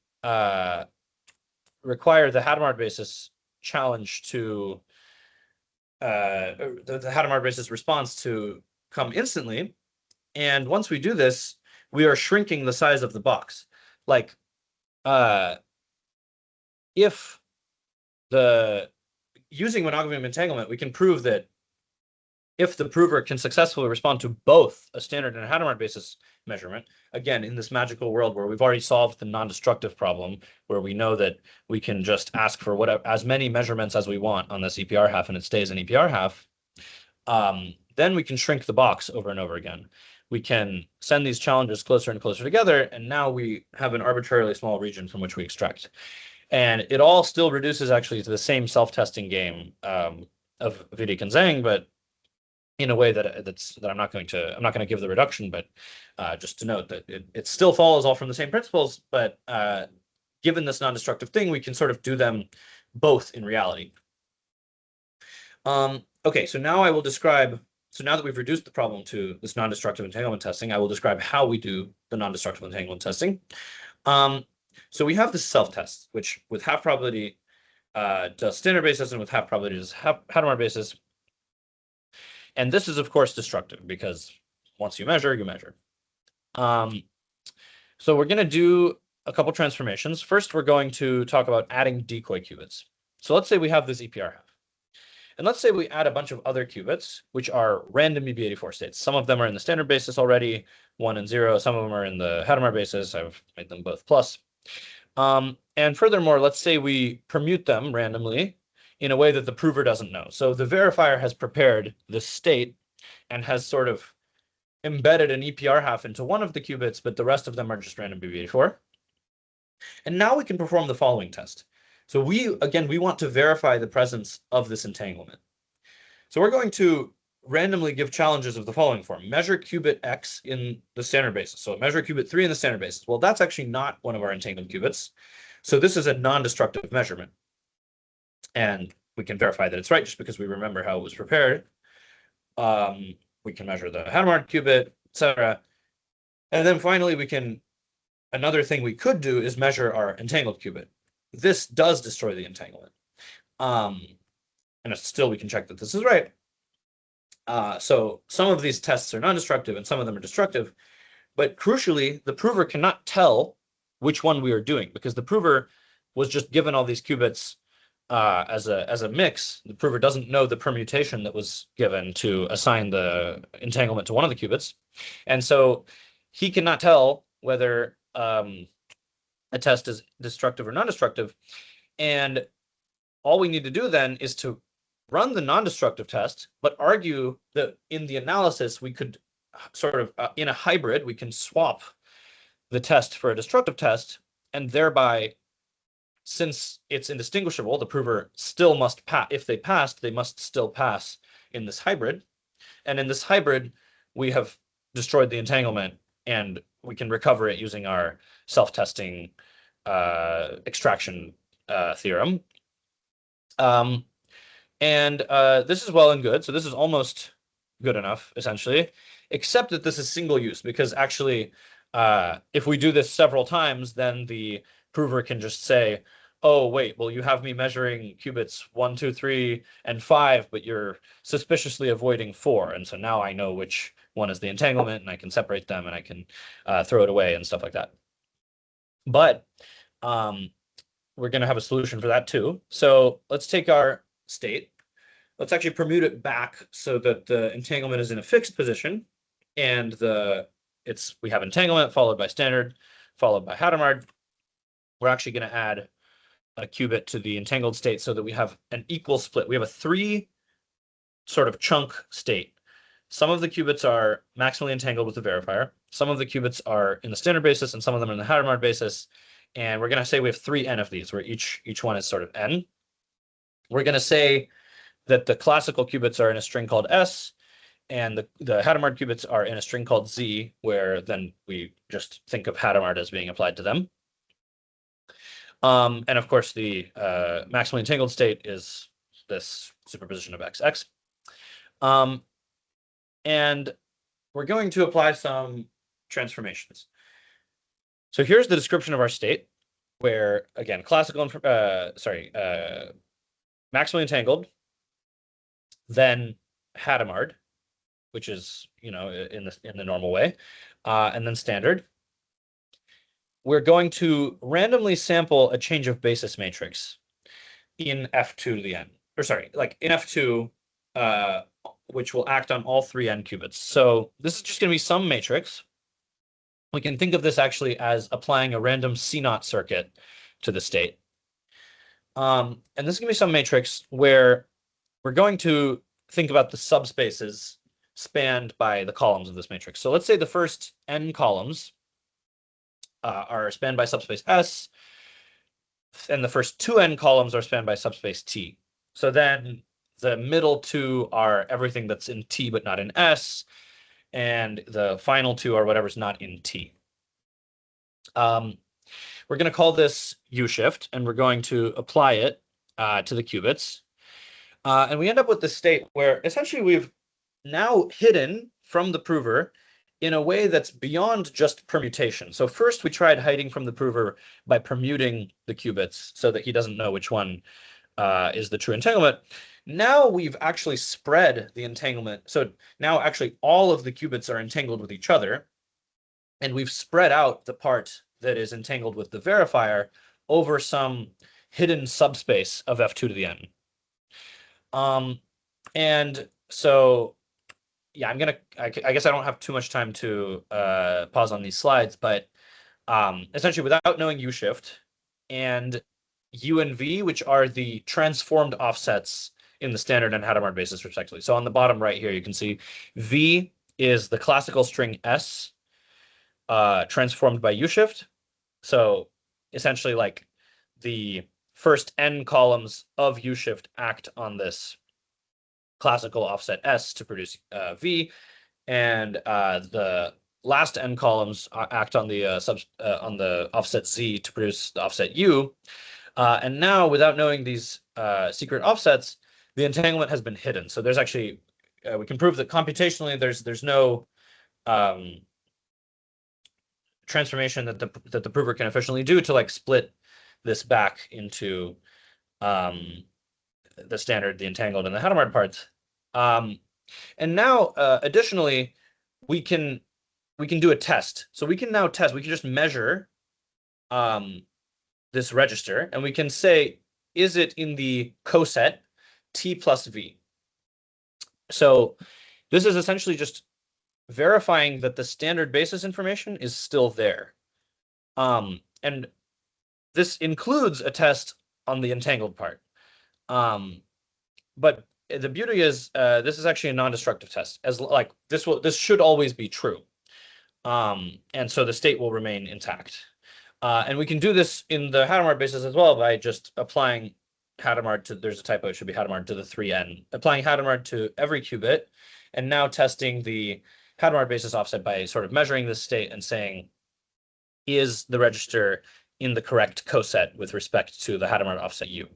require the Hadamard basis challenge to the Hadamard basis response to come instantly. And once we do this, we are shrinking the size of the box. Like, if using monogamy of entanglement, we can prove that if the prover can successfully respond to both a standard and a Hadamard basis measurement, again, in this magical world where we've already solved the non-destructive problem, where we know that we can just ask for whatever, as many measurements as we want on this EPR half and it stays an EPR half, then we can shrink the box over and over again. We can send these challenges closer and closer together, and now we have an arbitrarily small region from which we extract. And it all still reduces actually to the same self-testing game of Vidic and Zhang, but in a way that I'm not going to give the reduction, but just to note that it still follows all from the same principles, but given this non-destructive thing, we can sort of do them both in reality. Okay, so now I will describe, so now that we've reduced the problem to this non-destructive entanglement testing, I will describe how we do the non-destructive entanglement testing. So we have this self-test, which with half probability does standard basis and with half probability does Hadamard basis. And this is, of course, destructive because once you measure, you measure. So we're going to do a couple transformations. First, we're going to talk about adding decoy qubits. So let's say we have this EPR half. And let's say we add a bunch of other qubits, which are random EB84 states. Some of them are in the standard basis already, 1 and 0. Some of them are in the Hadamard basis. I've made them both plus. And furthermore, let's say we permute them randomly in a way that the prover doesn't know. So the verifier has prepared this state and has sort of embedded an EPR half into one of the qubits, but the rest of them are just random BB84. And now we can perform the following test. So we want to verify the presence of this entanglement. So we're going to randomly give challenges of the following form. Measure qubit X in the standard basis. So measure qubit 3 in the standard basis. Well, that's actually not one of our entangled qubits. So this is a non-destructive measurement. And we can verify that it's right just because we remember how it was prepared. We can measure the Hadamard qubit, etc. And then finally, another thing we could do is measure our entangled qubit. This does destroy the entanglement. And still we can check that this is right. So some of these tests are non-destructive and some of them are destructive. But crucially, the prover cannot tell which one we are doing because the prover was just given all these qubits as a mix, the prover doesn't know the permutation that was given to assign the entanglement to one of the qubits. And so he cannot tell whether a test is destructive or non-destructive. And all we need to do then is to run the non-destructive test, but argue that in the analysis, we could sort of, in a hybrid, we can swap the test for a destructive test, and thereby, since it's indistinguishable, the prover still must pass. If they passed, they must still pass in this hybrid. And in this hybrid, we have destroyed the entanglement, and we can recover it using our self-testing extraction theorem. This is well and good. So this is almost good enough, essentially, except that this is single use, because actually, if we do this several times, then the prover can just say, oh, wait, well, you have me measuring qubits 1, 2, 3, and 5, but you're suspiciously avoiding 4. And so now I know which one is the entanglement, and I can separate them, and I can throw it away and stuff like that. But we're going to have a solution for that too. So let's take our state. Let's actually permute it back so that the entanglement is in a fixed position, and we have entanglement followed by standard, followed by Hadamard. We're actually going to add a qubit to the entangled state so that we have an equal split. We have a 3 sort of chunk state. Some of the qubits are maximally entangled with the verifier. Some of the qubits are in the standard basis, and some of them are in the Hadamard basis. And we're going to say we have 3 n of these, where each one is sort of n. We're going to say that the classical qubits are in a string called S, and the Hadamard qubits are in a string called Z, where then we just think of Hadamard as being applied to them. And of course, the maximally entangled state is this superposition of XX. And we're going to apply some transformations. So here's the description of our state, where, again, maximally entangled, then Hadamard, which is, in the normal way, and then standard. We're going to randomly sample a change of basis matrix in F2 to the n, in F2, which will act on all 3 n qubits. So this is just going to be some matrix. We can think of this actually as applying a random C0 circuit to the state. And this is going to be some matrix where we're going to think about the subspaces spanned by the columns of this matrix. So let's say the first n columns are spanned by subspace S, and the first 2 n columns are spanned by subspace T. So then the middle 2 are everything that's in T but not in S, and the final 2 are whatever's not in T. We're going to call this U-shift, and we're going to apply it to the qubits. And we end up with this state where essentially we've now hidden from the prover in a way that's beyond just permutation. So first we tried hiding from the prover by permuting the qubits so that he doesn't know which one is the true entanglement. Now we've actually spread the entanglement. So now actually all of the qubits are entangled with each other, and we've spread out the part that is entangled with the verifier over some hidden subspace of F2 to the n. And so, yeah, I guess I don't have too much time to pause on these slides, but essentially without knowing U-shift and U and V, which are the transformed offsets in the standard and Hadamard basis respectively. So on the bottom right here, you can see V is the classical string S transformed by U-shift. So essentially like the first n columns of U-shift act on this classical offset S to produce V, and the last n columns act on the offset Z to produce the offset U. And now, without knowing these secret offsets, the entanglement has been hidden. So there's actually we can prove that computationally there's no transformation that the prover can efficiently do to like split this back into the standard, the entangled, and the Hadamard parts. And now, additionally, we can do a test. So we can now test. We can just measure this register, and we can say is it in the coset T plus V? So this is essentially just verifying that the standard basis information is still there. And this includes a test on the entangled part. But the beauty is this is actually a non-destructive test. As like this should always be true. And so the state will remain intact. And we can do this in the Hadamard basis as well by just applying Hadamard to, there's a typo, it should be Hadamard to the 3n, applying Hadamard to every qubit, and now testing the Hadamard basis offset by sort of measuring this state and saying, is the register in the correct coset with respect to the Hadamard offset u?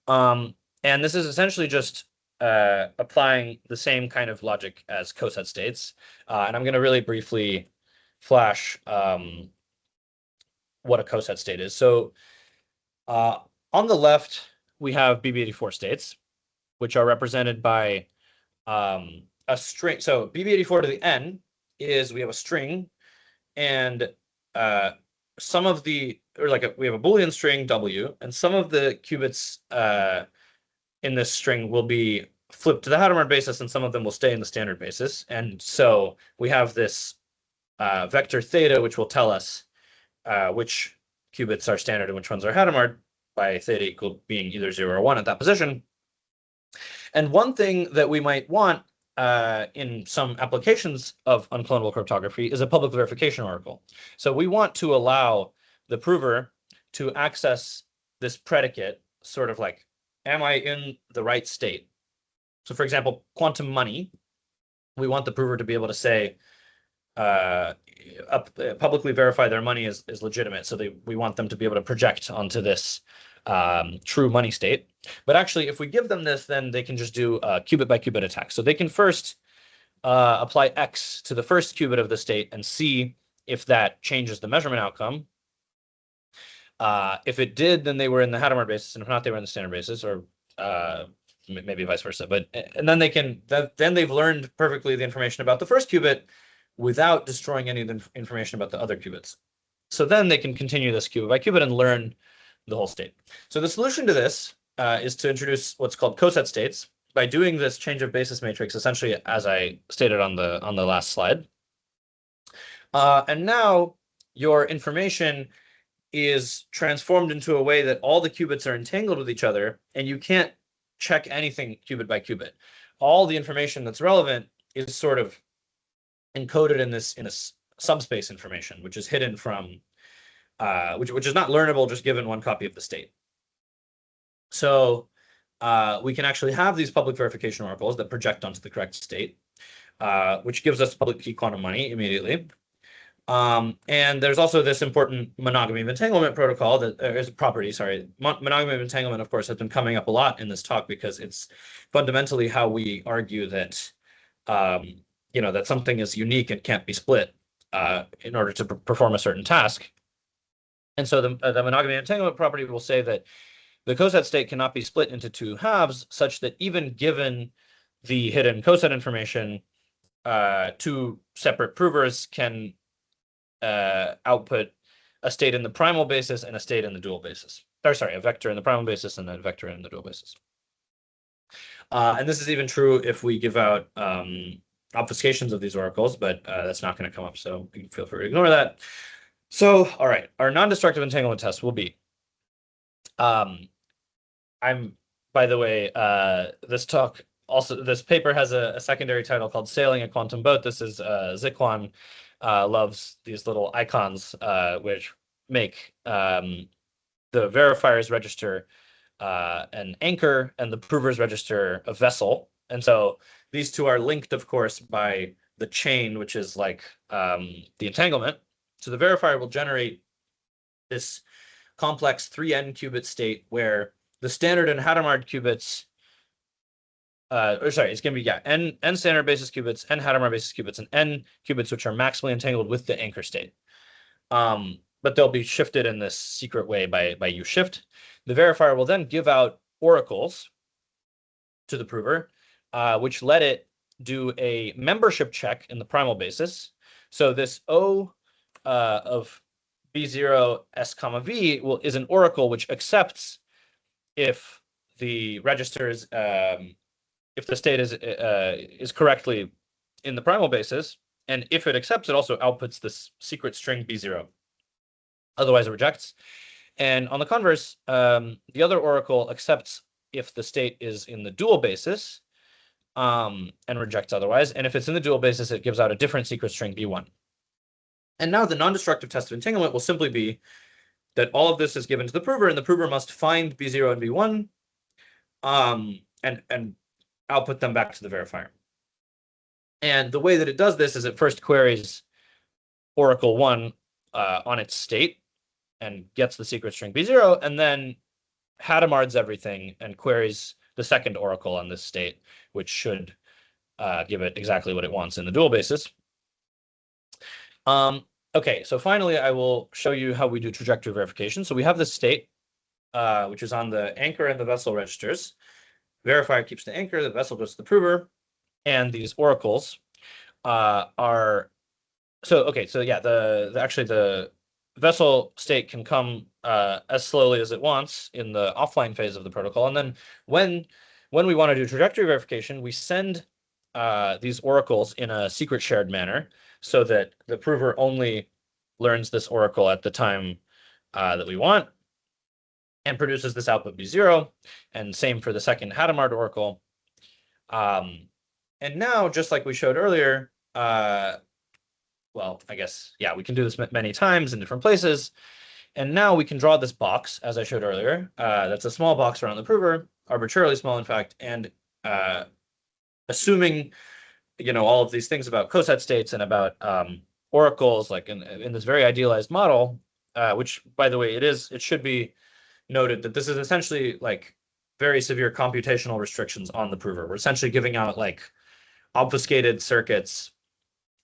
And this is essentially just applying the same kind of logic as coset states. And I'm going to really briefly flash what a coset state is. So on the left, we have BB84 states, which are represented by a string. So BB84 to the n is we have a string, and some of the, or like we have a Boolean string W, and some of the qubits in this string will be flipped to the Hadamard basis, and some of them will stay in the standard basis. And so we have this vector theta, which will tell us which qubits are standard and which ones are Hadamard, by theta equal being either 0 or 1 at that position. And one thing that we might want in some applications of unclonable cryptography is a public verification oracle. So we want to allow the prover to access this predicate, sort of like, am I in the right state? So for example, quantum money, we want the prover to be able to say, publicly verify their money is legitimate. So we want them to be able to project onto this true money state. But actually, if we give them this, then they can just do a qubit by qubit attack. So they can first apply X to the first qubit of the state and see if that changes the measurement outcome. If it did, then they were in the Hadamard basis, and if not, they were in the standard basis, or maybe vice versa. But and then then they've learned perfectly the information about the first qubit without destroying any of the information about the other qubits. So then they can continue this qubit by qubit and learn the whole state. So the solution to this is to introduce what's called coset states by doing this change of basis matrix, essentially as I stated on the last slide. And now your information is transformed into a way that all the qubits are entangled with each other, and you can't check anything qubit by qubit. All the information that's relevant is sort of encoded in a subspace information, which is hidden from, which is not learnable just given one copy of the state. So we can actually have these public verification oracles that project onto the correct state, which gives us public key quantum money immediately. And there's also this important monogamy of entanglement protocol that is a property, sorry. Monogamy of entanglement, of course, has been coming up a lot in this talk because it's fundamentally how we argue that that something is unique and can't be split in order to perform a certain task. And so the monogamy entanglement property will say that the coset state cannot be split into two halves, such that even given the hidden coset information, two separate provers can output a state in the primal basis and a state in the dual basis. Or sorry, a vector in the primal basis and a vector in the dual basis. And this is even true if we give out obfuscations of these oracles, but that's not going to come up, so you can feel free to ignore that. So, all right, our non-destructive entanglement test will be, by the way, this paper has a secondary title called Sailing a Quantum Boat. This is Zikwan loves these little icons, which make the verifiers register an anchor and the provers register a vessel. And so these two are linked, of course, by the chain, which is like the entanglement. So the verifier will generate this complex 3n qubit state where the standard and Hadamard qubits, it's going to be, n standard basis qubits, n Hadamard basis qubits, and n qubits which are maximally entangled with the anchor state. But they'll be shifted in this secret way by U-shift. The verifier will then give out oracles to the prover, which let it do a membership check in the primal basis. So this O of B0 S comma V is an oracle which accepts if the registers, if the state is correctly in the primal basis, and if it accepts, it also outputs this secret string B0. Otherwise, it rejects. And on the converse, the other oracle accepts if the state is in the dual basis, and rejects otherwise. And if it's in the dual basis, it gives out a different secret string B1. And now the non-destructive test of entanglement will simply be that all of this is given to the prover, and the prover must find B0 and B1, and output them back to the verifier. And the way that it does this is it first queries oracle 1 on its state and gets the secret string B0, and then Hadamards everything and queries the second oracle on this state, which should give it exactly what it wants in the dual basis. Okay, so finally, I will show you how we do trajectory verification. So we have this state, which is on the anchor and the vessel registers. Verifier keeps the anchor, the vessel goes to the prover, and these oracles are... So, okay, so yeah, actually the vessel state can come as slowly as it wants in the offline phase of the protocol. And then when we want to do trajectory verification, we send these oracles in a secret shared manner so that the prover only learns this oracle at the time that we want and produces this output B0. And same for the second Hadamard oracle. And now, just like we showed earlier, well, I guess, yeah, we can do this many times in different places. And now we can draw this box, as I showed earlier. That's a small box around the prover, arbitrarily small, in fact. And assuming, all of these things about coset states and about oracles, like in this very idealized model, which, by the way, it should be noted that this is essentially like very severe computational restrictions on the prover. We're essentially giving out like obfuscated circuits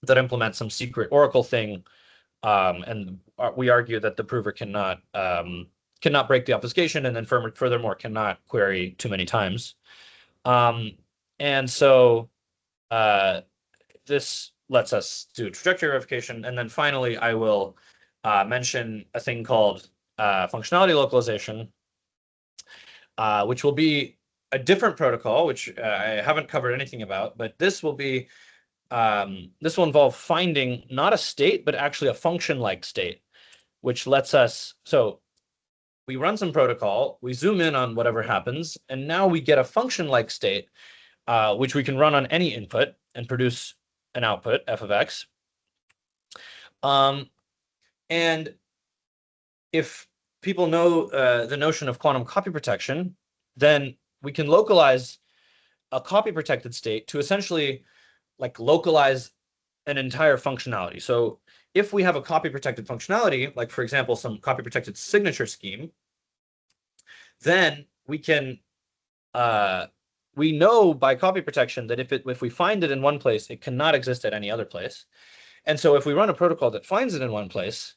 that implement some secret oracle thing, and we argue that the prover cannot break the obfuscation, and then furthermore cannot query too many times. And so this lets us do trajectory verification. And then finally, I will mention a thing called functionality localization, which will be a different protocol, which I haven't covered anything about, but this will be this will involve finding not a state, but actually a function-like state, which lets us, so we run some protocol, we zoom in on whatever happens, and now we get a function-like state, which we can run on any input and produce an output, f of x. And if people know the notion of quantum copy protection, then we can localize a copy protected state to essentially like localize an entire functionality. So if we have a copy protected functionality, like for example, some copy protected signature scheme, then we can, we know by copy protection that if we find it in one place, it cannot exist at any other place. And so if we run a protocol that finds it in one place,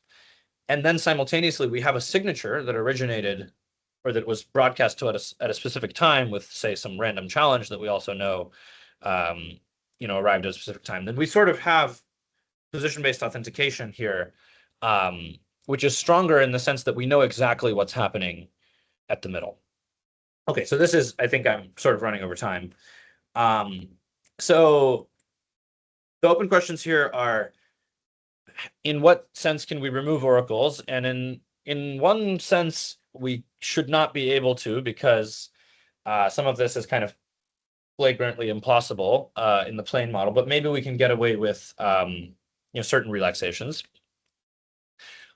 and then simultaneously we have a signature that originated or that was broadcast to us at a specific time with, say, some random challenge that we also know arrived at a specific time, then we sort of have position-based authentication here, which is stronger in the sense that we know exactly what's happening at the middle. Okay, so this is, I think I'm sort of running over time. So the open questions here are, in what sense can we remove oracles? And in one sense, we should not be able to, because some of this is kind of flagrantly impossible in the plain model, but maybe we can get away with certain relaxations.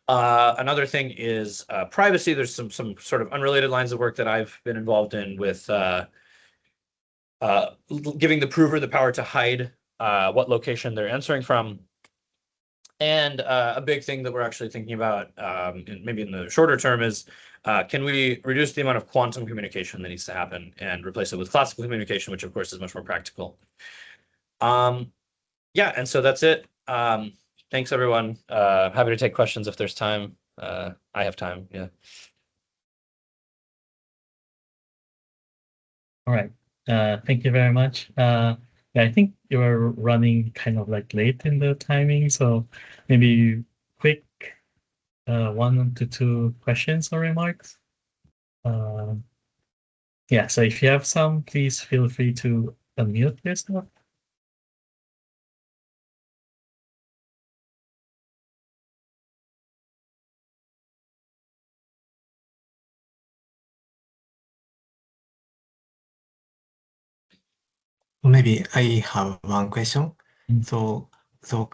Another thing is privacy. There's some sort of unrelated lines of work that I've been involved in with giving the prover the power to hide what location they're answering from. And a big thing that we're actually thinking about, maybe in the shorter term, is can we reduce the amount of quantum communication that needs to happen and replace it with classical communication, which of course is much more practical. Yeah, and so that's it. Thanks, everyone. Happy to take questions if there's time. I have time, yeah. All right. Thank you very much. Yeah, I think you're running kind of like late in the timing, so maybe quick 1 to 2 questions or remarks. Yeah, so if you have some, please feel free to unmute yourself. Maybe I have one question. Mm. So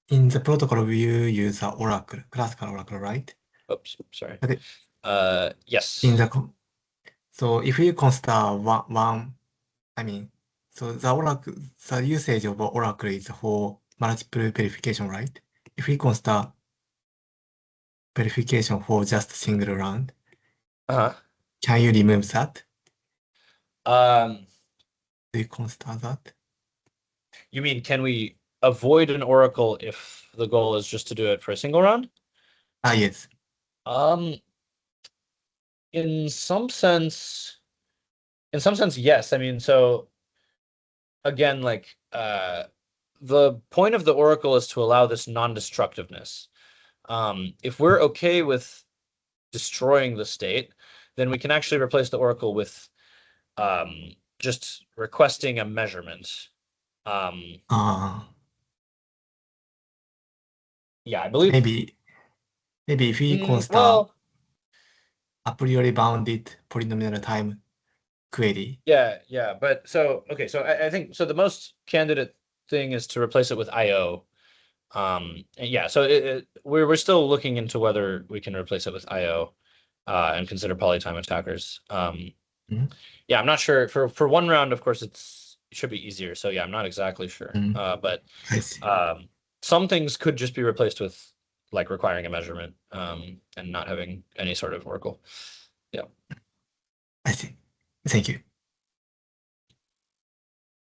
in the protocol, we use the Oracle, classical Oracle, right? Oops, sorry. Okay. Yes. So if you consider so the Oracle, the usage of Oracle is for multiple verification, right? If we consider verification for just single round, Uh-huh. can you remove that? Um, Do you consider that? you mean can we avoid an oracle if the goal is just to do it for a single round? Yes. Um, in some sense, yes. I mean, so again, like the point of the oracle is to allow this non-destructiveness. If we're okay with destroying the state, then we can actually replace the oracle with just requesting a measurement. Yeah, I believe. Maybe if we consider Well, a priori bounded polynomial time query. yeah, but so okay, so I think so. The most candidate thing is to replace it with IO. And yeah, so we're still looking into whether we can replace it with IO and consider polytime attackers. Mhm. Yeah, I'm not sure for one round. Of course, it should be easier. So yeah, I'm not exactly sure. But I see. some things could just be replaced with like requiring a measurement and not having any sort of oracle. Yeah. I see. Thank you.